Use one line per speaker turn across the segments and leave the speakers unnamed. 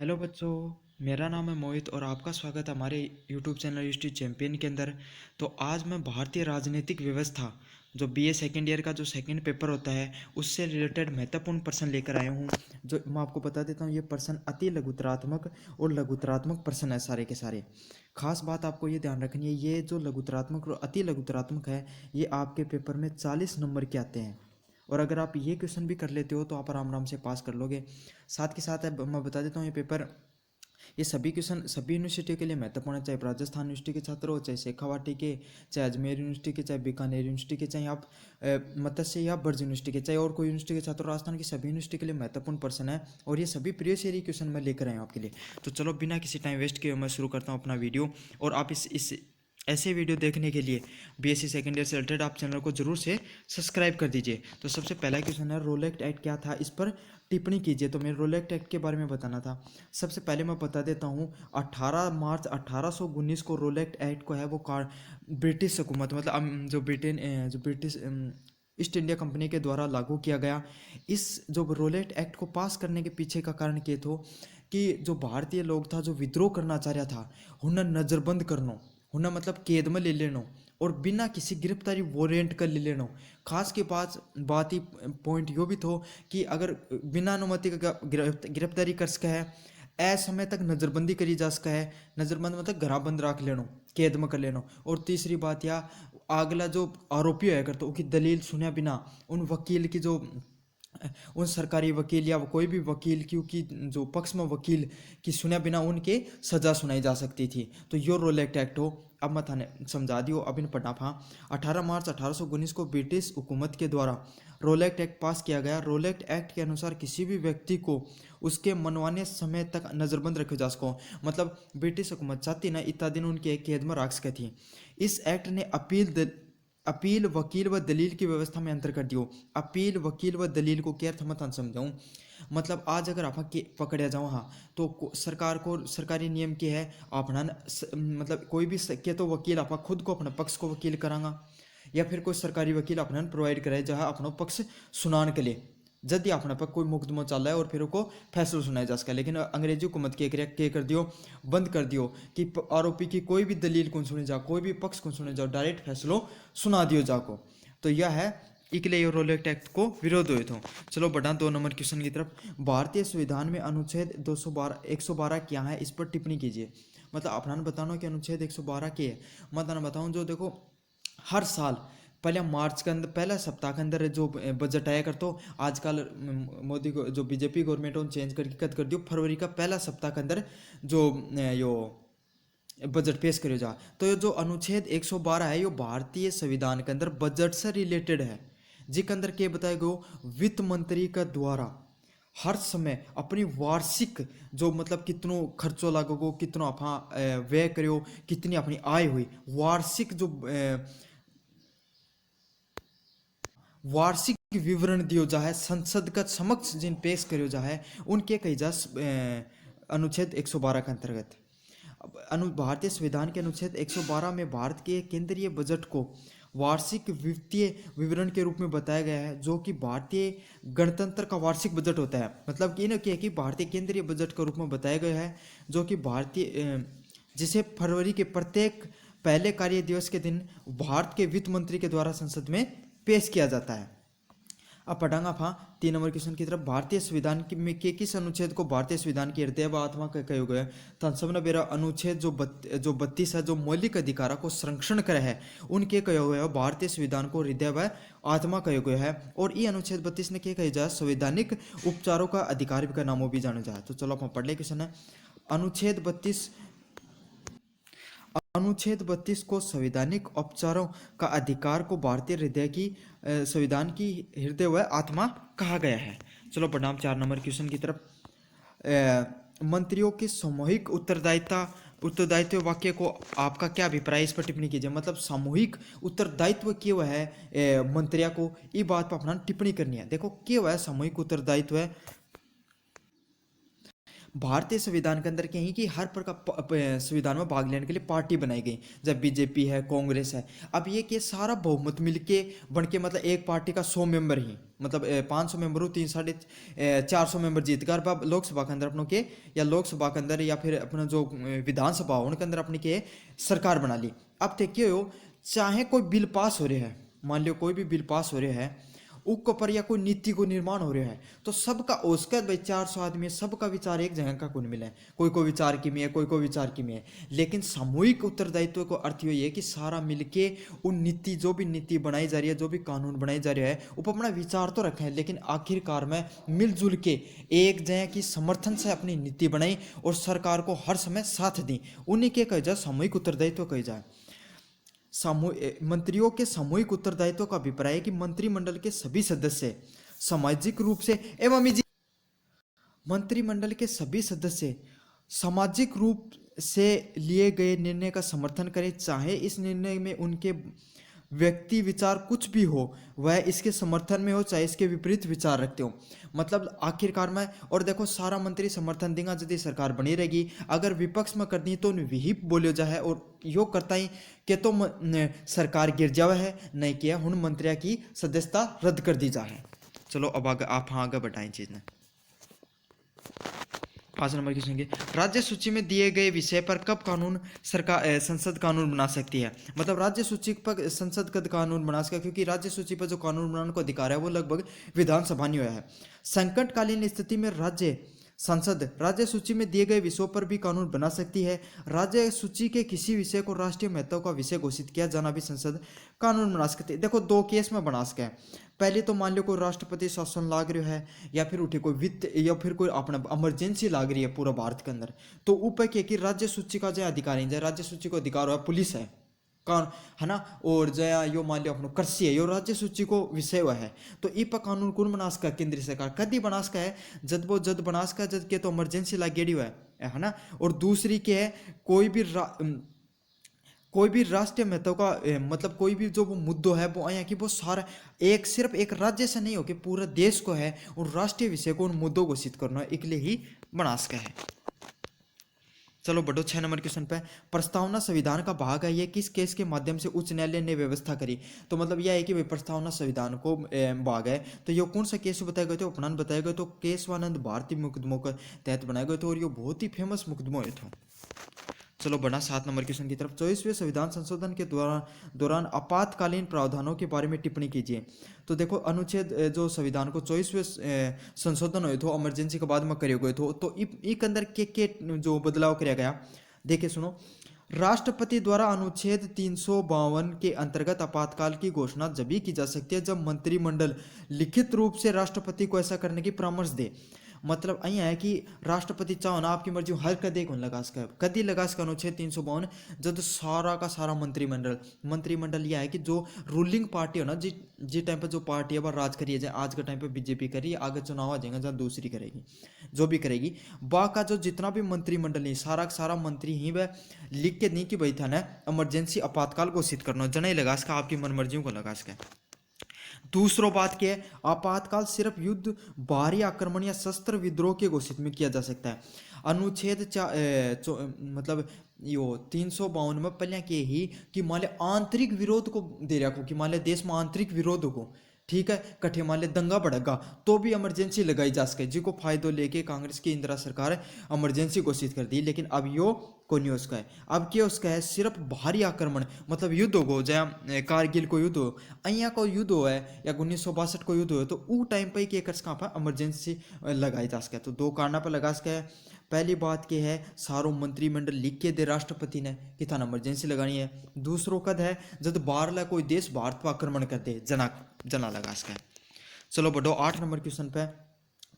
Hello बच्चों। मेरा नाम है मोहित और आपका स्वागत है हमारे यूट्यूब चैनल हिस्ट्री चैंपियन के अंदर। तो आज मैं भारतीय राजनीतिक व्यवस्था जो बीए सेकेंड ईयर का जो सेकंड पेपर होता है उससे रिलेटेड महत्वपूर्ण प्रश्न लेकर आया हूँ। जो मैं आपको बता देता हूँ, ये प्रश्न अति लघुतरात्मक और लघुतरात्मक प्रश्न है सारे के सारे। खास बात आपको ये ध्यान रखनी है, ये जो लघुतरात्मक और अति लघुतरात्मक है ये आपके पेपर में 40 नंबर के आते हैं। और अगर आप ये क्वेश्चन भी कर लेते हो तो आप आराम आराम से पास कर लोगे। साथ के साथ मैं बता देता हूँ, ये पेपर ये सभी क्वेश्चन सभी यूनिवर्सिटी के लिए महत्वपूर्ण है, चाहे राजस्थान यूनिवर्सिटी के छात्र हो, चाहे शेखावाटी के, चाहे अजमेर यूनिवर्सिटी के, चाहे बीकानेर यूनिवर्सिटी के, चाहे आप मत्स्य या ब्रज यूनिवर्सिटी के, चाहे और कोई यूनिवर्सिटी के छात्र हो, राजस्थान की सभी यूनिवर्सिटी के लिए महत्वपूर्ण प्रश्न है। और ये सभी प्रीवियस ईयर क्वेश्चन मैं लेकर आया हूँ आपके लिए। तो चलो बिना किसी टाइम वेस्ट किए मैं शुरू करता हूँ अपना वीडियो। और आप इस ऐसे वीडियो देखने के लिए बीएससी सेकेंड ईयर से रिलेटेड आप चैनल को जरूर से सब्सक्राइब कर दीजिए। तो सबसे पहला क्वेश्चन है, रोल एक्ट क्या था, इस पर टिप्पणी कीजिए। तो मेरे रोल एक्ट के बारे में बताना था। सबसे पहले मैं बता देता हूँ, 18 मार्च 1819 को रोल एक्ट को है वो ब्रिटिश हुकूमत मतलब जो ब्रिटिश ईस्ट इंडिया कंपनी के द्वारा लागू किया गया। इस जो रोलेट एक्ट को पास करने के पीछे का कारण ये था कि जो भारतीय लोग था जो विद्रोह करना चाह रहा था, उन्हें नज़रबंद करना, उन्हें मतलब कैद में ले लेना और बिना किसी गिरफ्तारी वारंट कर ले लेना। खास के पास बात ही पॉइंट यो भी थो कि अगर बिना अनुमति का गिरफ्तारी कर सका है, असमय तक नज़रबंदी करी जा सका है। नज़रबंद मतलब घरा बंद रख लेना, कैद में कर लेना। और तीसरी बात यह, अगला जो आरोपी है करते उसकी दलील सुने बिना उन वकील की जो उन सरकारी वकील या कोई भी वकील की जो पक्ष में वकील की सुने बिना उनके सजा सुनाई जा सकती थी। तो यो रोल एक्ट हो। अब मैं थाने समझा दियो, अब इन पढ़ना था। 18 मार्च 1819 को ब्रिटिश हुकूमत के द्वारा रोल एक्ट पास किया गया। रोल एक्ट के अनुसार किसी भी व्यक्ति को उसके मनवाने समय तक नज़रबंद रखा जा सको। मतलब ब्रिटिश हुकूमत चाहती ना इतना दिन उनके कैद में रख सके थी। इस एक्ट ने अपील वकील व दलील की व्यवस्था में अंतर कर दियो। अपील वकील व दलील को क्या अर्थ मैं समझाऊँ। मतलब आज अगर आप पकड़े जाओ हाँ, तो सरकार को सरकारी नियम के है अपना मतलब कोई भी के तो वकील आप खुद को अपने पक्ष को वकील करांगा, या फिर कोई सरकारी वकील अपना प्रोवाइड करे जहाँ अपना पक्ष सुनान के लिए जदि अपने पर कोई मुकदमा चल रहा है और फिर उसको फैसला सुनाया जा सके। लेकिन अंग्रेजी हुकूमत के कर दियो, बंद कर दियो कि आरोपी की कोई भी दलील कौन सुनी जा, कोई भी पक्ष कौन सुने जाओ, डायरेक्ट फैसलो सुना दियो जाको। तो यह है इकले रोल एक्ट को विरोध हुए थे। चलो बढ़ा 2 नंबर क्वेश्चन की तरफ। भारतीय संविधान में अनुच्छेद 212 112 क्या है, इस पर टिप्पणी कीजिए। मतलब अपना बताना कि अनुच्छेद 112 के है। मैं तुम्हें बताऊँ, जो देखो हर साल पहले मार्च के अंदर पहला सप्ताह के अंदर जो बजट आया कर, तो आजकल मोदी को जो बीजेपी गवर्नमेंट उन चेंज करके कद कर दियो, फरवरी का पहला सप्ताह के अंदर जो यो बजट पेश करो जा। तो ये जो अनुच्छेद 112 है, ये भारतीय संविधान के अंदर बजट से रिलेटेड है। जिसके अंदर क्या बताया गया, वित्त मंत्री का द्वारा हर समय अपनी वार्षिक जो मतलब कितनों खर्चों लागोगो, कितनों आप व्यय करो, कितनी अपनी आय हुई, वार्षिक जो वार्षिक विवरण दियो जा है संसद का समक्ष जिन पेश करो जा है, उनके कही जा अनुच्छेद 112 के अंतर्गत। भारतीय संविधान के अनुच्छेद 112 में भारत के केंद्रीय बजट को वार्षिक वित्तीय विवरण के रूप में बताया गया है, जो कि भारतीय गणतंत्र का वार्षिक बजट होता है। मतलब कि ना कि भारतीय केंद्रीय बजट के रूप में बताया गया है, जो कि जिसे फरवरी के प्रत्येक पहले कार्य दिवस के दिन भारत के वित्त मंत्री के द्वारा संसद में पेश किया जाता है। अब पढ़ांगा था 3 नंबर क्वेश्चन की तरफ। भारतीय संविधान में के किस अनुच्छेद को भारतीय संविधान की हृदय व आत्मा कहो गया है। तो सबने मेरा अनुच्छेद जो 32 है, जो मौलिक अधिकारों को संरक्षण करे है, उनके कहो गया है भारतीय संविधान को हृदय व आत्मा कहो गया है। और ये अनुच्छेद 32 ने क्या कहा जाए, संवैधानिक उपचारों का अधिकार का नामों भी जाना जाए। तो चलो आप पढ़ ले क्वेश्चन है। अनुच्छेद 32 को संवैधानिक उपचारों का अधिकार को भारतीय हृदय की संविधान की हृदय व आत्मा कहा गया है। चलो परिणाम 4 नंबर क्वेश्चन की तरफ। मंत्रियों की सामूहिक उत्तरदायित्व वाक्य को आपका क्या अभिप्राय, इस पर टिप्पणी कीजिए। मतलब सामूहिक उत्तरदायित्व क्या हुआ है मंत्रियों को, ये बात पर अपना टिप्पणी करनी है। देखो क्या हुआ है सामूहिक उत्तरदायित्व है, भारतीय संविधान के अंदर कहीं कि हर प्रकार संविधान में भाग लेने के लिए पार्टी बनाई गई, जब बीजेपी है, कांग्रेस है। अब ये कि सारा बहुमत मिलके बन के मतलब एक पार्टी का 100 मेंबर ही, मतलब 500 मेंबर हो, 450 मेंबर जीत कर अब लोकसभा के अंदर अपनों के, या लोकसभा के अंदर या फिर अपना जो विधानसभा हो उनके अंदर अपनी के सरकार बना ली। अब देखिए हो, चाहे कोई बिल पास हो रहा है, मान लो कोई भी बिल पास हो रहा है उसके ऊपर, या कोई नीति को निर्माण हो रहा है, तो सबका उसका भाई 400 आदमी, सबका विचार एक जगह का कौन मिला है, कोई को विचार की में है, कोई को विचार की में है। लेकिन सामूहिक उत्तरदायित्व को अर्थ ये है कि सारा मिलके उन नीति, जो भी नीति बनाई जा रही है, जो भी कानून बनाई जा रहा है, वो अपना विचार तो रखे हैं, लेकिन आखिरकार में मिलजुल के एक जगह की समर्थन से अपनी नीति बनाई और सरकार को हर समय साथ दी, उन्हीं के कहे जाए सामूहिक उत्तरदायित्व कहे जाए। मंत्रियों के सामूहिक उत्तरदायित्व का अभिप्राय है कि मंत्रिमंडल के सभी सदस्य सामाजिक रूप से एवं मंत्रिमंडल के सभी सदस्य सामाजिक रूप से लिए गए निर्णय का समर्थन करें, चाहे इस निर्णय में उनके व्यक्ति विचार कुछ भी हो, वह इसके समर्थन में हो, चाहे इसके विपरीत विचार रखते हो। मतलब आखिरकार में, और देखो सारा मंत्री समर्थन देगा यदि सरकार बनी रहेगी, अगर विपक्ष में करनी तो विहिप बोलियो जाए और यो करता ही कि तो सरकार गिर जावे है, नहीं किया हुन मंत्रिया की सदस्यता रद्द कर दी जाए। चलो अब आगे आप आगे बढ़ाएं चीज ने। 5 नंबर की सुनिए, राज्य सूची में दिए गए विषय पर कब कानून सरकार संसद कानून बना सकती है। मतलब राज्य सूची पर संसद कब कानून बना सकती है, क्योंकि राज्य सूची पर जो कानून बनाने को अधिकार है वो लगभग विधानसभा नहीं हुआ है। संकटकालीन स्थिति में राज्य संसद राज्य सूची में दिए गए विषयों पर भी कानून बना सकती है। राज्य सूची के किसी विषय को राष्ट्रीय महत्व का विषय घोषित किया जाना भी संसद कानून बना सकती है। देखो 2 केस में बना सके, पहले तो मान लो कोई राष्ट्रपति शासन लाग रहा है, या फिर उठे कोई वित्त, या फिर कोई अपना इमरजेंसी लाग रही है पूरा भारत के अंदर, तो ऊपर क्या कि राज्य सूची का जो अधिकार है, राज्य सूची को अधिकार हुआ पुलिस है, कौन है ना, और जया यो मान लो अपनो कृषि है, यो राज्य सूची को विषय हुआ है। तो ई पर कानून कौन बना सका, केंद्रीय सरकार कदी बना सका है, जद बना सका जद के तो इमरजेंसी लागेड़ी हुआ है ना। और दूसरी के है कोई भी राष्ट्रीय महत्व का मतलब कोई भी जो वो मुद्दों है वो आया कि वो सारा एक सिर्फ एक राज्य से नहीं हो कि पूरा देश को है, और राष्ट्रीय विषय को उन मुद्दों घोषित करना है, इसलिए ही बना सका है। चलो बढ़ो 6 नंबर क्वेश्चन पे, प्रस्तावना संविधान का भाग है, ये किस केस के माध्यम से उच्च न्यायालय ने व्यवस्था करी। तो मतलब यह है कि भाई प्रस्तावना संविधान को भाग है, तो ये कौन सा केस बताए गए थे, अपनान बताए गए तो केशवानंद भारती मुकदमों के तहत बनाए गए थे, और ये बहुत ही फेमस मुकदमों थे। चलो बढ़ा 7 नंबर क्वेश्चन की तरफ, 24वें संविधान संशोधन के दौरान आपातकालीन प्रावधानों के बारे में टिप्पणी कीजिए। तो देखो अनुच्छेद जो संविधान को 24वें संशोधन हुए थे इमरजेंसी के बाद में करे गए थे, तो एक अंदर के जो बदलाव किया गया, देखिए सुनो। राष्ट्रपति द्वारा अनुच्छेद 352 के अंतर्गत आपातकाल की घोषणा जब भी की जा सकती है जब मंत्रिमंडल लिखित रूप से राष्ट्रपति को ऐसा करने की परामर्श दे। मतलब अँ है कि राष्ट्रपति चाहो ना आपकी मर्जी हर कदे कौन लगा सका, कदी लगा सका अनुच्छेद 352, जब सारा का सारा मंत्रिमंडल यह है कि जो रूलिंग पार्टी हो ना, जी टाइम पर जो पार्टी है वह राज करिए, जाए आज के टाइम पे बीजेपी करी, आगे चुनाव आ जाएगा जहाँ दूसरी करेगी, जो भी करेगी, बा का जो जितना भी मंत्रिमंडल नहीं, सारा का सारा मंत्री ही वह लिख के नहीं कि भाई था ना इमरजेंसी आपातकाल घोषित करना, जना ही लगा सका, आपकी मनमर्जियों को लगा सका। दूसरो बात क्या है, आपातकाल सिर्फ युद्ध, बाहरी आक्रमण या शस्त्र विद्रोह के घोषित में किया जा सकता है। अनुच्छेद मतलब यो 352 में पहले के ही कि मान लिया आंतरिक विरोध को दे रखो, कि मान लिया देश में आंतरिक विरोध हो, ठीक है, कठे मान लिया दंगा भड़का, तो भी इमरजेंसी लगाई जा सके, जिसको फायदो लेके कांग्रेस की इंदिरा सरकार इमरजेंसी घोषित कर दी। लेकिन अब यो को नहीं उसका है, अब क्या उसका है, सिर्फ बाहरी आक्रमण, मतलब युद्ध हो जहाँ कारगिल को युद्ध हो, अया को युद्ध हो है, या 1962 को युद्ध हो, तो वो टाइम पर ही कर सका इमरजेंसी लगाई जा सके। तो 2 कारण पर लगा सके। पहली बात क्या है, सारो मंत्रिमंडल लिख के दे राष्ट्रपति ने कि थाना इमरजेंसी लगानी है। दूसरो कद है जब बाहर ला कोई देश भारत पर आक्रमण कर दे, जना लगा सके। चलो बढ़ो 8 नंबर क्वेश्चन पे,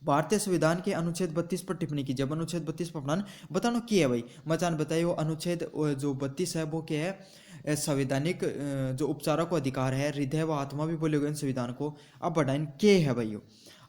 भारतीय संविधान के अनुच्छेद 32 पर टिप्पणी कीजिए। अब अनुच्छेद 32 पर अपना बताना क्या है भाई, मचान बताइए। वो अनुच्छेद जो 32 है वो क्या है, संवैधानिक जो उपचारों को अधिकार है, हृदय व आत्मा भी बोले गए संविधान को। अब बढ़ाइन के है भाई,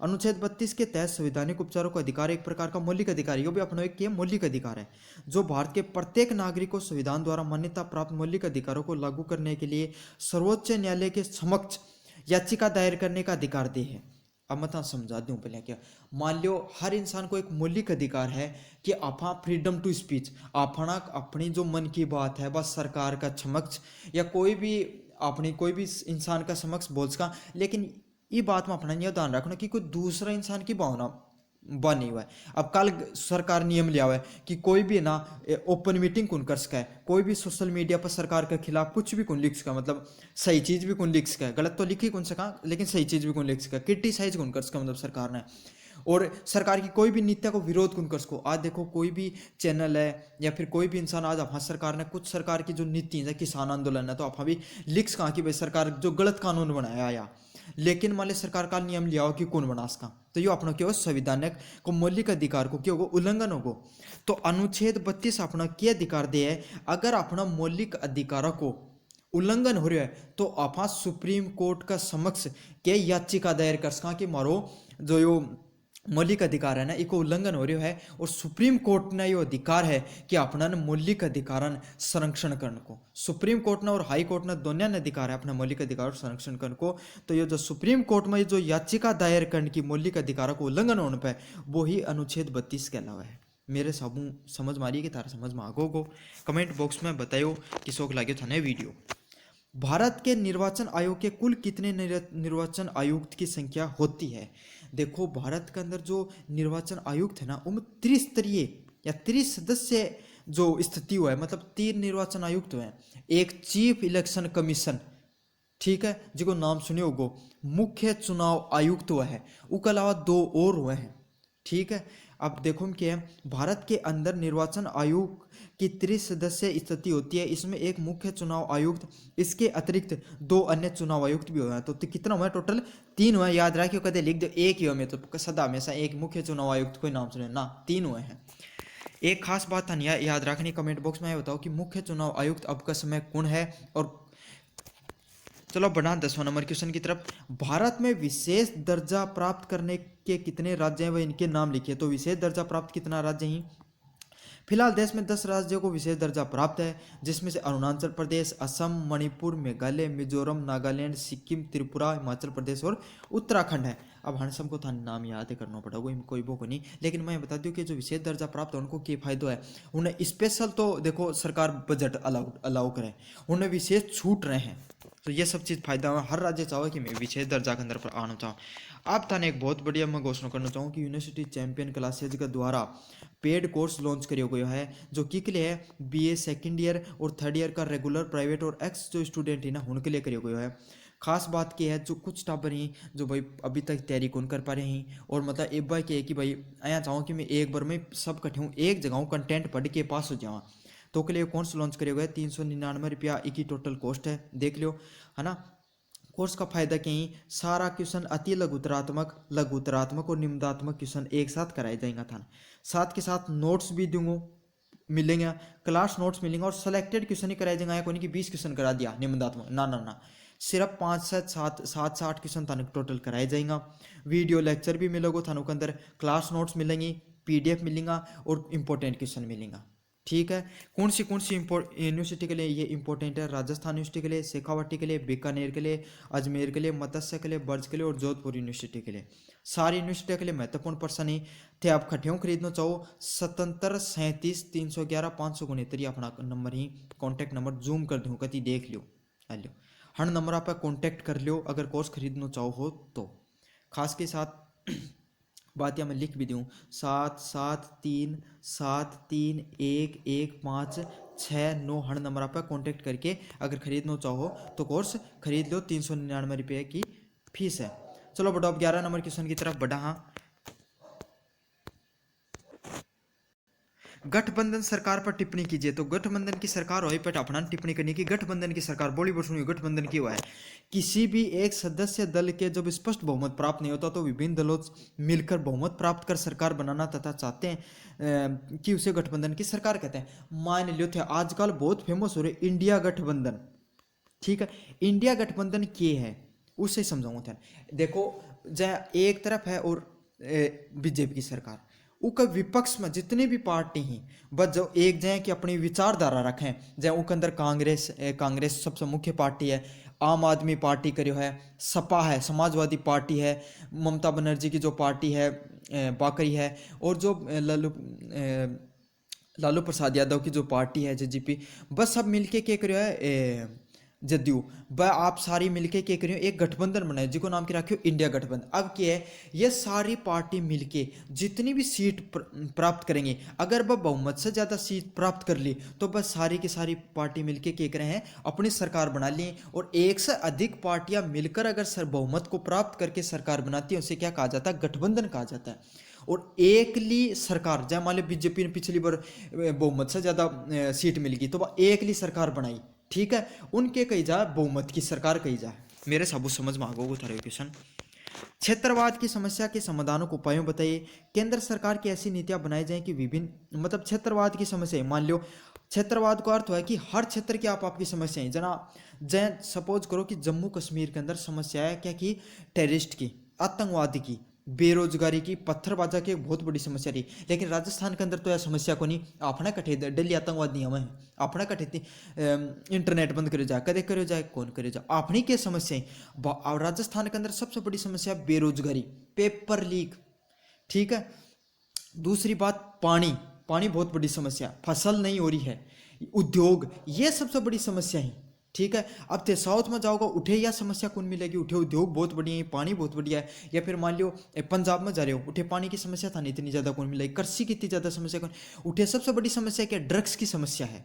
अनुच्छेद 32 के तहत संवैधानिक उपचारों का अधिकार एक प्रकार का मौलिक अधिकार है, ये भी अपना एक मौलिक अधिकार है, जो भारत के प्रत्येक नागरिक को संविधान द्वारा मान्यता प्राप्त मौलिक अधिकारों को लागू करने के लिए सर्वोच्च न्यायालय के समक्ष याचिका दायर करने का अधिकार दे है। अब मैं तो समझा दूं पहले क्या। मान लो हर इंसान को एक मौलिक अधिकार है कि आपा फ्रीडम टू स्पीच, अपना अपनी जो मन की बात है बस सरकार का समक्ष या कोई भी अपनी कोई भी इंसान का समक्ष बोल सका। लेकिन ये बात में अपना ये ध्यान रखना कि कोई दूसरा इंसान की भावना बनी हुआ है। अब कल सरकार नियम लिया हुआ है कि कोई भी ना ओपन मीटिंग कौन कर सका है, कोई भी सोशल मीडिया पर सरकार के खिलाफ कुछ भी कौन लिख सका, मतलब सही चीज भी कौन लिख सका है, गलत तो लिख ही कौन सका लेकिन सही चीज भी कौन लिख सका, क्रिटिसाइज कौन कर सका मतलब सरकार ने। और सरकार की कोई भी नीतियों को विरोध कौन कर सको। आज देखो कोई भी चैनल है या फिर कोई भी इंसान आज हाँ सरकार ने कुछ सरकार की जो नीति है किसान आंदोलन है तो आप भी लिख सका कि भाई सरकार जो गलत कानून बनाया या लेकिन मान ली सरकार का नियम लिया हो कि कौन बना सका तो यो अपना क्या हो संविधानिक को मौलिक अधिकार को क्या होगा उल्लंघन होगा। तो अनुच्छेद 32 अपना क्या अधिकार दे है, अगर अपना मौलिक अधिकारों को उल्लंघन हो रहा है तो आप सुप्रीम कोर्ट का समक्ष के याचिका दायर कर सका कि मारो जो यो मौलिक अधिकार है ना इको उल्लंघन हो रहा है। और सुप्रीम कोर्ट ने यो अधिकार है कि अपना मौलिक अधिकार संरक्षण करने को, सुप्रीम कोर्ट ने और हाई कोर्ट ने दोनों ने अधिकार है अपना मौलिक अधिकार संरक्षण करने को। तो ये जो सुप्रीम कोर्ट में जो याचिका दायर करने की मौलिक अधिकारों को उल्लंघन होने पर वो ही अनुच्छेद 32 के अलावा है। मेरे साबू समझ मारी कि तारा समझ में आगो कमेंट बॉक्स में बताओ कि शौक लगे था नए वीडियो। भारत के निर्वाचन आयोग के कुल कितने निर्वाचन आयुक्त की संख्या होती है। देखो भारत के अंदर जो निर्वाचन आयुक्त है ना उनमें त्रिस्तरीय या त्रिसदस्य जो स्थिति हुआ है, मतलब 3 निर्वाचन आयुक्त हुए हैं। एक चीफ इलेक्शन कमीशन, ठीक है, जिसको नाम सुने होगो, मुख्य चुनाव आयुक्त हुआ है, उसके अलावा 2 और हुए हैं, ठीक है। अब देखो हम क्या है, भारत के अंदर निर्वाचन आयोग की त्रिसदस्यीय स्थिति होती है, इसमें एक मुख्य चुनाव आयुक्त, इसके अतिरिक्त 2 अन्य चुनाव आयुक्त भी हुए हैं। तो कितना हुआ टोटल 3 हुए। याद रखियो कदे लिख दो एक ही हुए तो सदा हमेशा एक मुख्य चुनाव आयुक्त कोई नाम सुने ना, 3 हुए हैं। एक खास बात था याद रखनी, कमेंट बॉक्स में बताओ कि मुख्य चुनाव आयुक्त अब का समय कौन है। और चलो बढ़ा 10वां नंबर क्वेश्चन की तरफ। भारत में विशेष दर्जा प्राप्त करने के कितने राज्य हैं वह इनके नाम लिखिए। तो विशेष दर्जा प्राप्त कितना राज्य हैं। फिलहाल देश में 10 राज्यों को विशेष दर्जा प्राप्त है, जिसमें से अरुणाचल प्रदेश, असम, मणिपुर, मेघालय, मिजोरम, नागालैंड, सिक्किम, त्रिपुरा, हिमाचल प्रदेश और उत्तराखंड है। अब हर सबको था नाम याद करना पड़ेगा, कोई वो को नहीं, लेकिन मैं बता दूं कि जो विशेष दर्जा प्राप्त है उनको क्या फायदा है। उन्हें स्पेशल तो देखो सरकार बजट अलाउ करे, उन्हें विशेष छूट रहे हैं, तो ये सब चीज़ फायदा है। हर राज्य चाहो कि मैं विशेष दर्जा के अंदर पर आना चाहूँ। अब थाने एक बहुत बढ़िया मैं घोषणा करना चाहूँ कि यूनिवर्सिटी चैंपियन क्लासेज के द्वारा पेड कोर्स लॉन्च करियो गया है, जो कि लिए है BA सेकेंड ईयर और थर्ड ईयर का रेगुलर प्राइवेट और एक्स जो स्टूडेंट है ना उनके लिए करियो गया है। खास बात की है जो कुछ टाबर ही जो भाई अभी तक तैयारी कौन कर पा रहे हैं, और मतलब एक बार कि भाई आया चाहूँ कि मैं एक बार में सब कटे हूँ एक जगह कंटेंट पढ़ के पास हो जाऊँ, तो के लिए कोर्स लॉन्च करिए गए। 399 रुपया की टोटल कॉस्ट है, देख लियो है ना। कोर्स का फायदा कहीं सारा क्वेश्चन अति लघुतरात्मक और निम्नात्मक क्वेश्चन एक साथ कराए जाएंगे था, साथ के साथ नोट्स भी दूंगा मिलेंगे, क्लास नोट्स मिलेंगे, और सेलेक्टेड क्वेश्चन ही कराए जाएंगे। कोई नहीं कि 20 क्वेश्चन करा दिया निम्नात्मक, ना ना ना, सिर्फ 5 से 7 क्वेश्चन थाने टोटल कराए जाएंगे। वीडियो लेक्चर भी मिलेगा थानों के अंदर, क्लास नोट्स मिलेंगी, PDF मिलेंगे और इंपॉर्टेंट क्वेश्चन मिलेंगे, ठीक है। कौन सी यूनिवर्सिटी के लिए ये इंपॉर्टेंट है। राजस्थान यूनिवर्सिटी के लिए, शेखावाटी के लिए, बीकानेर के लिए, अजमेर के लिए, मत्स्य के लिए, बर्ज के लिए और जोधपुर यूनिवर्सिटी के लिए। सारी यूनिवर्सिटी के लिए महत्वपूर्ण प्रश्न ही थे। आप खटियों खरीदना चाहो 77 37 311 569 अपना नंबर ही कॉन्टैक्ट नंबर जूम कर दूँ कति देख लियो, हेलो हर नंबर आप कॉन्टैक्ट कर लियो अगर कोर्स खरीदना चाहो हो तो। खास के साथ बात या मैं लिख भी दूँ 7737311569 हर नंबर आप कॉन्टैक्ट करके अगर खरीदना चाहो तो कोर्स खरीद लो। 399 रुपये की फीस है। चलो बढ़ो अब 11 नंबर क्वेश्चन की तरफ बढ़ा। हाँ, गठबंधन सरकार पर टिप्पणी कीजिए। तो गठबंधन की सरकार हो पर अपना टिप्पणी करनी की गठबंधन की सरकार बोली सुनी गठबंधन की हुआ है। किसी भी एक सदस्य दल के जब स्पष्ट बहुमत प्राप्त नहीं होता तो विभिन्न दलों मिलकर बहुमत प्राप्त कर सरकार बनाना तथा चाहते हैं कि उसे गठबंधन की सरकार कहते हैं। मान लियो थे आजकल बहुत फेमस हो रहे इंडिया गठबंधन, ठीक है। इंडिया गठबंधन क्या है उससे समझाऊंगा था। देखो जहाँ एक तरफ है और बीजेपी की सरकार, उनका विपक्ष में जितनी भी पार्टी हैं बस जो एक जय कि अपनी विचारधारा रखें, जय उनके अंदर कांग्रेस सबसे मुख्य पार्टी है, आम आदमी पार्टी करियो है, सपा है, समाजवादी पार्टी है, ममता बनर्जी की जो पार्टी है बाकरी है, और जो लालू प्रसाद यादव की जो पार्टी है जेजेपी, बस सब मिलके क्या करियो है जदयू, ब आप सारी मिलके क्या करियो एक गठबंधन बनाए जिसको नाम की रखियो इंडिया गठबंधन। अब क्या है, ये सारी पार्टी मिलके जितनी भी सीट प्राप्त करेंगे, अगर वह बहुमत से ज़्यादा सीट प्राप्त कर ली तो बस सारी की सारी पार्टी मिलके क्या करें हैं अपनी सरकार बना ली। और एक से अधिक पार्टियां मिलकर अगर बहुमत को प्राप्त करके सरकार बनाती है उसे क्या कहा जाता है, गठबंधन कहा जाता है। और एकली सरकार, जय मान लो बीजेपी ने पिछली बार बहुमत से ज्यादा सीट मिल गई तो वह एकली सरकार बनाई, ठीक है, उनके कही जाए बहुमत की सरकार कही जाए। मेरे सबूत समझ में आ गो थारे क्वेश्चन। क्षेत्रवाद की समस्या के समाधानों को उपायों बताइए। केंद्र सरकार की ऐसी नीतियां बनाई जाए कि विभिन्न मतलब क्षेत्रवाद की समस्या, मान लो क्षेत्रवाद का अर्थ है कि हर क्षेत्र की आपकी समस्याएं, जना जय सपोज करो कि जम्मू कश्मीर के अंदर समस्या है क्या की, टेररिस्ट की, आतंकवाद की, बेरोजगारी की, पत्थरबाजा की बहुत बड़ी समस्या रही। लेकिन राजस्थान के अंदर तो यह समस्या को नहीं, अपना कठे डेली आतंकवाद नहीं हमें अपना कठे इंटरनेट बंद करो जाए, कदे करो जाए, कौन करे जाए, अपनी क्या समस्याएं। राजस्थान के अंदर सबसे बड़ी समस्या बेरोजगारी, पेपर लीक, ठीक है। दूसरी बात पानी, पानी बहुत बड़ी समस्या, फसल नहीं हो रही है, उद्योग, ये सबसे बड़ी समस्या है, ठीक है। अब ते साउथ में जाओगे उठे या समस्या कौन मिलेगी, उठे उद्योग बहुत बढ़िया है, पानी बहुत बढ़िया है। या फिर मान लो पंजाब में जा रहे हो, उठे पानी की समस्या था नहीं इतनी ज़्यादा कौन मिलेगी, कृषि की इतनी ज़्यादा समस्या कौन, उठे सबसे बड़ी समस्या क्या, ड्रग्स की समस्या है,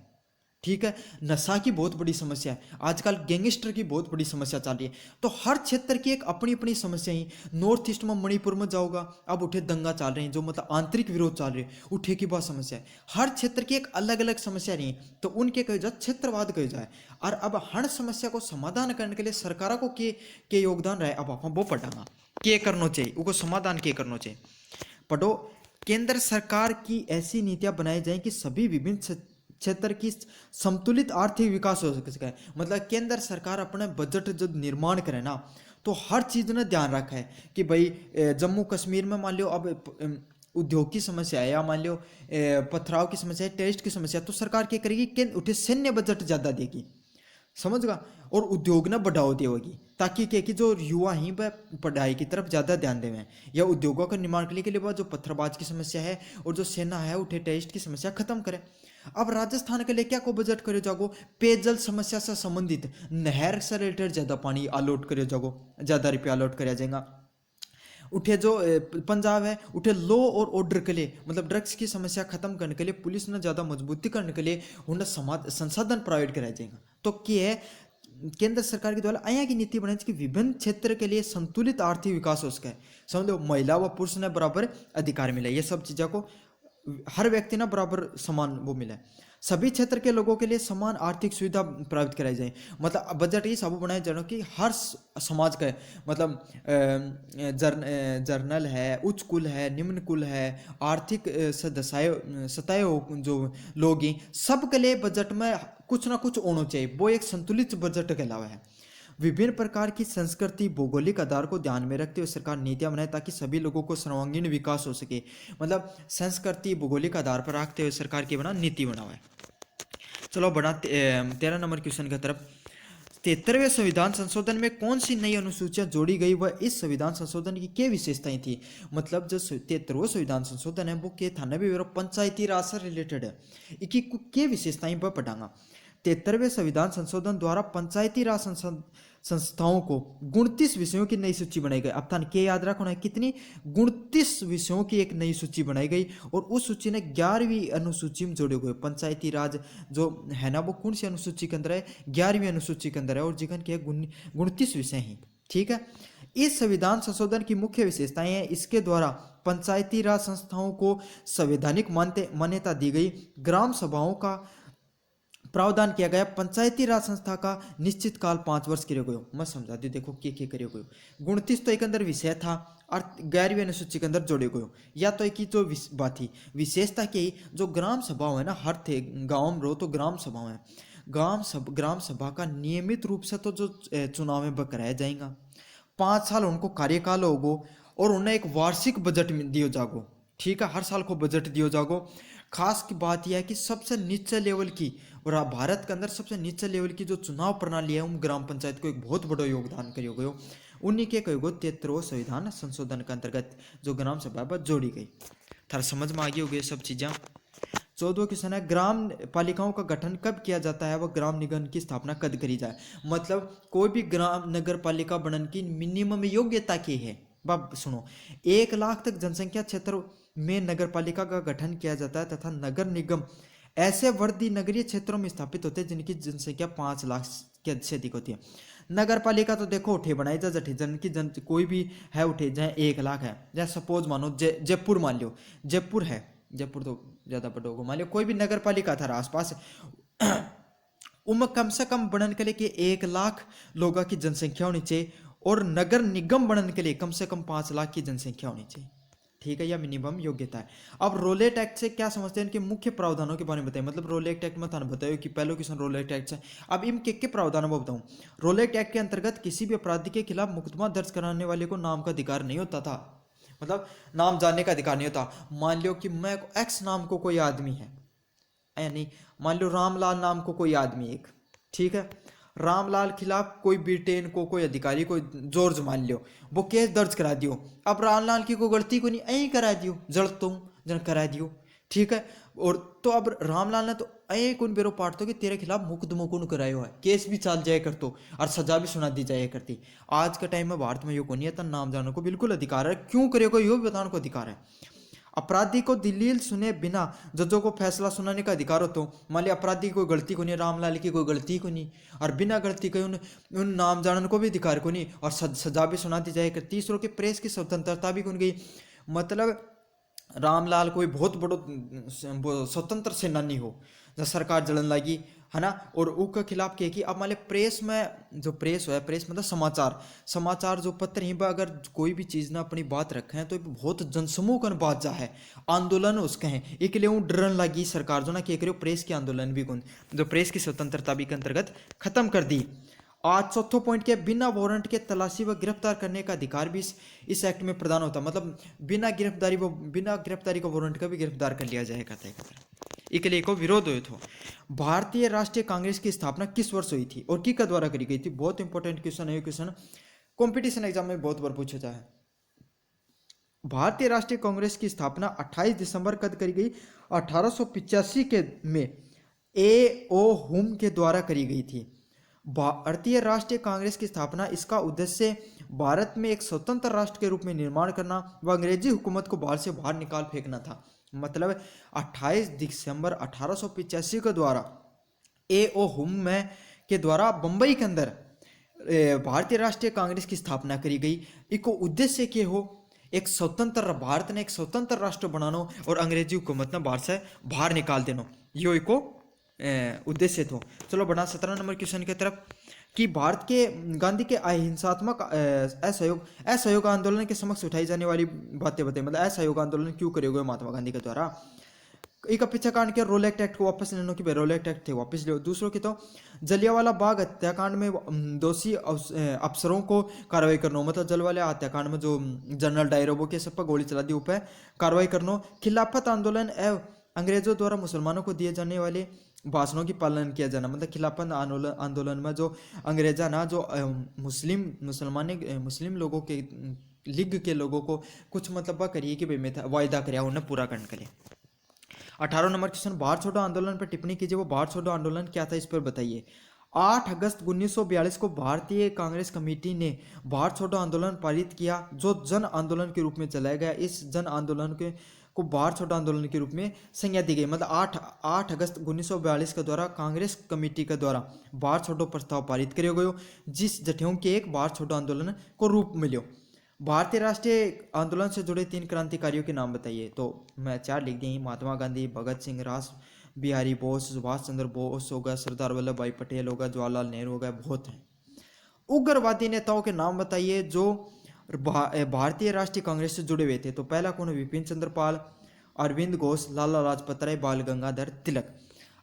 ठीक है, नशा की बहुत बड़ी समस्या है, आजकल गैंगस्टर की बहुत बड़ी समस्या चल रही है। तो हर क्षेत्र की एक अपनी अपनी समस्या ही। नॉर्थ ईस्ट में मणिपुर में जाओगा, अब उठे दंगा चल रहे हैं, जो मतलब आंतरिक विरोध चल रहे हैं, उठे की बहुत समस्या है। हर क्षेत्र की एक अलग अलग समस्या रही है, तो उनके कहे जाए क्षेत्रवाद कहे जाए। और अब हर समस्या को समाधान करने के लिए सरकारों को के योगदान रहे, अब आप वो पढ़ाना के करना चाहिए, उसको समाधान के करना चाहिए पढ़ो। केंद्र सरकार की ऐसी नीतियां बनाई जाए कि सभी विभिन्न क्षेत्र की संतुलित आर्थिक विकास हो सके। मतलब केंद्र सरकार अपने बजट जो निर्माण करे ना, तो हर चीज ने ध्यान रखा है कि भाई जम्मू कश्मीर में मान लो अब उद्योग की समस्या है, या मान लो पथराव की समस्या है, टेररिस्ट की समस्या, तो सरकार क्या करेगी कि उठे सैन्य बजट ज्यादा देगी, समझगा, और उद्योग ना बढ़ावा देगी, ताकि क्या कि जो युवा ही वह पढ़ाई की तरफ ज़्यादा ध्यान देवें, या उद्योगों का निर्माण के लिए जो पत्थरबाज की समस्या है और जो सेना है उठे टेररिस्ट की समस्या खत्म करे। अब राजस्थान के लिए क्या को बजट करे जागो, पेयजल समस्या से संबंधित नहर से रिलेटेड ज़्यादा पानी अलॉट करे जागो, ज़्यादा रुपया अलॉट कराया जाएगा। उठे जो पंजाब है, उठे लॉ और ऑर्डर के लिए मतलब ड्रग्स की समस्या खत्म करने के लिए, पुलिस ने ज़्यादा मजबूती करने के लिए उन्हें समाज संसाधन प्रोवाइड कराया जाएगा। तो क्या है, केंद्र सरकार के द्वारा आया की नीति बनाई कि विभिन्न क्षेत्र के लिए संतुलित आर्थिक विकास हो सके। समझो महिला व पुरुष ने बराबर अधिकार मिले, ये सब चीज़ों को हर व्यक्ति ना बराबर समान वो मिले, सभी क्षेत्र के लोगों के लिए समान आर्थिक सुविधा प्राप्त कराई जाए। मतलब बजट ही सब बनाए जाए कि हर समाज का मतलब जर्नल है, उच्च कुल है, निम्न कुल है, आर्थिक सताए जो लोग हैं, सब के लिए बजट में कुछ ना कुछ होना चाहिए, वो एक संतुलित बजट कहलावा है। विभिन्न प्रकार की संस्कृति भौगोलिक आधार को ध्यान में रखते हुए सरकार नीतियां बनाए ताकि सभी लोगों को सर्वांगीण विकास हो सके। मतलब संस्कृति भौगोलिक आधार पर रखते हुए सरकार की बना नीति बनावा है। चलो बढ़ा 13 नंबर क्वेश्चन की तरफ। 73वें संविधान संशोधन में कौन सी नई अनुसूचियां जोड़ी गई, वह इस संविधान संशोधन की क्या विशेषताएं थी। मतलब जो 73वां संविधान संशोधन है वो के थाना भी पंचायती राज से रिलेटेड है, इसकी क्या विशेषताएं वह पढ़ांगा। 73वें संविधान संशोधन द्वारा पंचायती राज संस्थाओं को 29 विषयों की नई सूची बनाई गई। अब थान के याद रखना है कितनी, 29 विषयों की एक नई सूची बनाई गई, और उस सूची ने 11वीं अनुसूची में जोड़े गए। पंचायती राज जो है ना वो कौन सी अनुसूची के अंदर है, 11वीं अनुसूची के अंदर है, और जीवन के 29 विषय हैं, ठीक है। इस संविधान संशोधन की मुख्य विशेषताएं हैं, इसके द्वारा पंचायती राज संस्थाओं को संवैधानिक मान्यता दी गई, ग्राम सभाओं का प्रावधान किया गया, पंचायती राज संस्था का निश्चित काल 5 वर्ष के लिए गयो। मैं समझा दी, देखो क्या करे गयो। 29 तो एक अंदर विषय था और 11वीं अनुसूची के अंदर जोड़े गयो। या तो एक ही जो बात थी विशेषता की, जो ग्राम सभा है ना, हर थे गाँव में रहो तो ग्राम सभा है, ग्राम सभा का नियमित रूप से तो जो चुनाव में कराया जाएगा, 5 साल उनको कार्यकाल होगो, और उन्हें एक वार्षिक बजट दियो जागो, ठीक है, हर साल को बजट दियो जागो। खास की बात यह है कि सबसे नीचे लेवल की और भारत के अंदर सबसे नीचे लेवल की जो चुनाव प्रणाली है उन ग्राम पंचायत को एक बहुत बड़ा योगदान करियो गयो। उन्हीं के कहो 73वें संविधान संशोधन के अंतर्गत जो ग्राम सभा पर जोड़ी गई। थारा समझ में आ गई होगी ये सब चीज़ें। 14 क्वेश्चन है, ग्राम पालिकाओं का गठन कब किया जाता है व ग्राम निगम की स्थापना कब करी जाए। मतलब कोई भी ग्राम नगर पालिका बनने की मिनिमम योग्यता की है। बाब सुनो, 1 लाख तक जनसंख्या क्षेत्र में नगर पालिका का गठन किया जाता है तथा नगर निगम ऐसे वर्दी नगरीय क्षेत्रों में स्थापित होते हैं जिनकी जनसंख्या 5 लाख के से अधिक होती है। नगर पालिका तो देखो उठे बनाई जा जठे जन की जन कोई भी है उठे जहाँ 1 लाख है, जहाँ सपोज मानो जयपुर मान लो, जयपुर है, जयपुर तो ज्यादा बड़ा होगा, मान लो कोई भी नगर पालिका था आसपास उनमें कम से कम बनने के लिए कि 1 लाख लोगों की जनसंख्या होनी चाहिए और नगर निगम बनने के लिए कम से कम 5 लाख की जनसंख्या होनी चाहिए। ठीक है, यह मिनिमम योग्यता है। अब रोलेट एक्ट से क्या समझते हैं, इनके मुख्य प्रावधानों के बारे में बताइए। मतलब रोलेट एक्ट में थाने बताओ कि पहले क्वेश्चन रोलेट एक्ट से। अब इन के प्रावधानों में बताऊं, रोलेट एक्ट के अंतर्गत किसी भी अपराधी के खिलाफ मुकदमा दर्ज कराने वाले को नाम का अधिकार नहीं होता था। मतलब नाम जानने का अधिकार नहीं होता। मान लो कि मैं एक्स नाम को कोई आदमी है, यानी मान लो रामलाल नाम को कोई आदमी एक, ठीक है, रामलाल खिलाफ कोई ब्रिटेन को कोई अधिकारी कोई जॉर्ज मान लो, वो केस दर्ज करा दियो। अब रामलाल की कोई गलती को नहीं ऐ करा दियो, जड़ तुम जन करा दियो, ठीक है। और तो अब रामलाल ने तो ऐ कौन बेरो पाट तो कि तेरे खिलाफ मुकदमो कौन करायो है, केस भी चल जाए करतो और सजा भी सुना दी जाए करती। आज के टाइम में भारत में यो को नहीं है, नाम जाने को बिल्कुल अधिकार है। क्यों करेगा यो भी बताने को अधिकार है। अपराधी को दलील सुने बिना जजों को फैसला सुनाने का अधिकार हो। तो मान लिया अपराधी की कोई गलती को नहीं, रामलाल की कोई गलती को नहीं, और बिना गलती के उन नाम जानने को भी अधिकार को नहीं और सजा भी सुना दी जाए। तीसरों के प्रेस की स्वतंत्रता भी कौन गई। मतलब रामलाल कोई बहुत बड़ो स्वतंत्र सेनानी हो जब सरकार जलन लगी है ना, और उसके खिलाफ के कि अब मान प्रेस में जो प्रेस है, प्रेस मतलब समाचार जो पत्र ही अगर कोई भी चीज़ ना अपनी बात रखे हैं तो बहुत जनसमूह का बात जा है, आंदोलन उसके हैं, एक लिए डरन लगी सरकार जो ना क्या करो प्रेस के आंदोलन भी कौन जो प्रेस की स्वतंत्रता भी के अंतर्गत खत्म कर दी। आज चौथा पॉइंट के बिना वारंट के तलाशी व गिरफ्तार करने का अधिकार भी इस एक्ट में प्रदान होता। मतलब बिना गिरफ्तारी को वारंट का भी गिरफ्तार कर लिया जाएगा। एक लिए को विरोध हुए थे। भारतीय राष्ट्रीय कांग्रेस की स्थापना किस वर्ष हुई थी और किसके द्वारा करी गई थी। बहुत इंपॉर्टेंट क्वेश्चन है, क्वेश्चन कंपटीशन एग्जाम में बहुत बार पूछा जाता है। भारतीय राष्ट्रीय कांग्रेस की स्थापना 28 दिसंबर कब करी गई, 1885 के में ए ओ हुम के द्वारा करी गई थी। भारतीय राष्ट्रीय कांग्रेस की स्थापना इसका उद्देश्य भारत में एक स्वतंत्र राष्ट्र के रूप में निर्माण करना व अंग्रेजी हुकूमत को बाहर से बाहर निकाल फेंकना था। मतलब 28 दिसंबर 1885 के द्वारा ए ओ हुम में के द्वारा बंबई के अंदर भारतीय राष्ट्रीय कांग्रेस की स्थापना करी गई। इसको उद्देश्य के हो एक स्वतंत्र भारत ने एक स्वतंत्र राष्ट्र बनानो और अंग्रेजी हुकूमत ने बाहर से बाहर निकाल देनो, यो इको उद्देश्य थो। चलो बढ़ा 17 नंबर क्वेश्चन की तरफ कि भारत के गांधी के अहिंसात्मक असहयोग आंदोलन के समक्ष उठाई जाने वाली बातें बताइए। मतलब असहयोग आंदोलन क्यों करे हुए महात्मा गांधी के द्वारा। एक पीछे कांड के रोलेट एक्ट को वापस लेने की रोलेट एक्ट थे वापस ले। दूसरों की तो जलियांवाला बाग हत्याकांड में दोषी अफसरों को कार्रवाई करना। मतलब जलियांवाला हत्याकांड में जो जनरल डायर वो के सब पर गोली चला दी ऊपर कार्रवाई करना। खिलाफत आंदोलन एवं अंग्रेजों द्वारा मुसलमानों को दिए जाने वाले भाषणों की पालन किया जाना। मतलब खिलाफत आंदोलन में जो अंग्रेजा ना जो मुस्लिम लोगों के लीग के लोगों को कुछ मतलब करिए कि भाई मैं वायदा कराया उन्हें पूरा करने के लिए। 18 नंबर क्वेश्चन भारत छोड़ो आंदोलन पर टिप्पणी कीजिए। वो भारत छोड़ो आंदोलन क्या था इस पर बताइए। 8 अगस्त 1942 को भारतीय कांग्रेस कमेटी ने भारत छोड़ो आंदोलन पारित किया जो जन आंदोलन के रूप में चलाया गया। इस जन आंदोलन को भारत छोड़ो आंदोलन के रूप में संज्ञा दी गई। मतलब 8 अगस्त 1942 के द्वारा कांग्रेस कमेटी के द्वारा भारत छोड़ो प्रस्ताव पारित किया गयो जिस जठियों के एक भारत छोड़ो आंदोलन को रूप मिलो। भारतीय राष्ट्रीय आंदोलन से जुड़े 3 क्रांतिकारियों के नाम बताइए। तो मैं 4 लिख दिए, महात्मा गांधी, भगत सिंह, रास बिहारी बोस, सुभाष चंद्र बोस होगा, सरदार वल्लभ भाई पटेल होगा, जवाहरलाल नेहरू होगा, बहुत हैं। उग्रवादी नेताओं के नाम बताइए जो भारतीय राष्ट्रीय कांग्रेस से जुड़े हुए थे। तो पहला कौन, विपिन चंद्र पाल, अरविंद घोष, लाला लाजपत राय, बाल गंगाधर तिलक।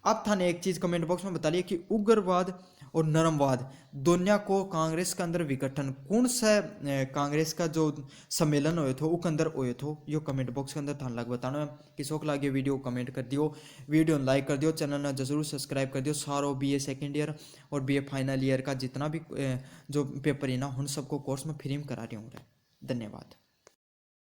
अब थाने एक चीज़ कमेंट बॉक्स में बता लिया कि उग्रवाद और नरमवाद दोनों को कांग्रेस के अंदर विघटन कौन सा कांग्रेस का जो सम्मेलन हुए थे उक अंदर हुए थे, यो कमेंट बॉक्स के अंदर थान लग बताना है। किसों को लगे वीडियो कमेंट कर दियो, वीडियो लाइक कर दियो, चैनल ने जरूर सब्सक्राइब कर दियो। सारो बीए सेकेंड ईयर और बीए फाइनल ईयर का जितना भी जो पेपर है ना उन सबको कोर्स में फ्री में करा रही हूँ। धन्यवाद।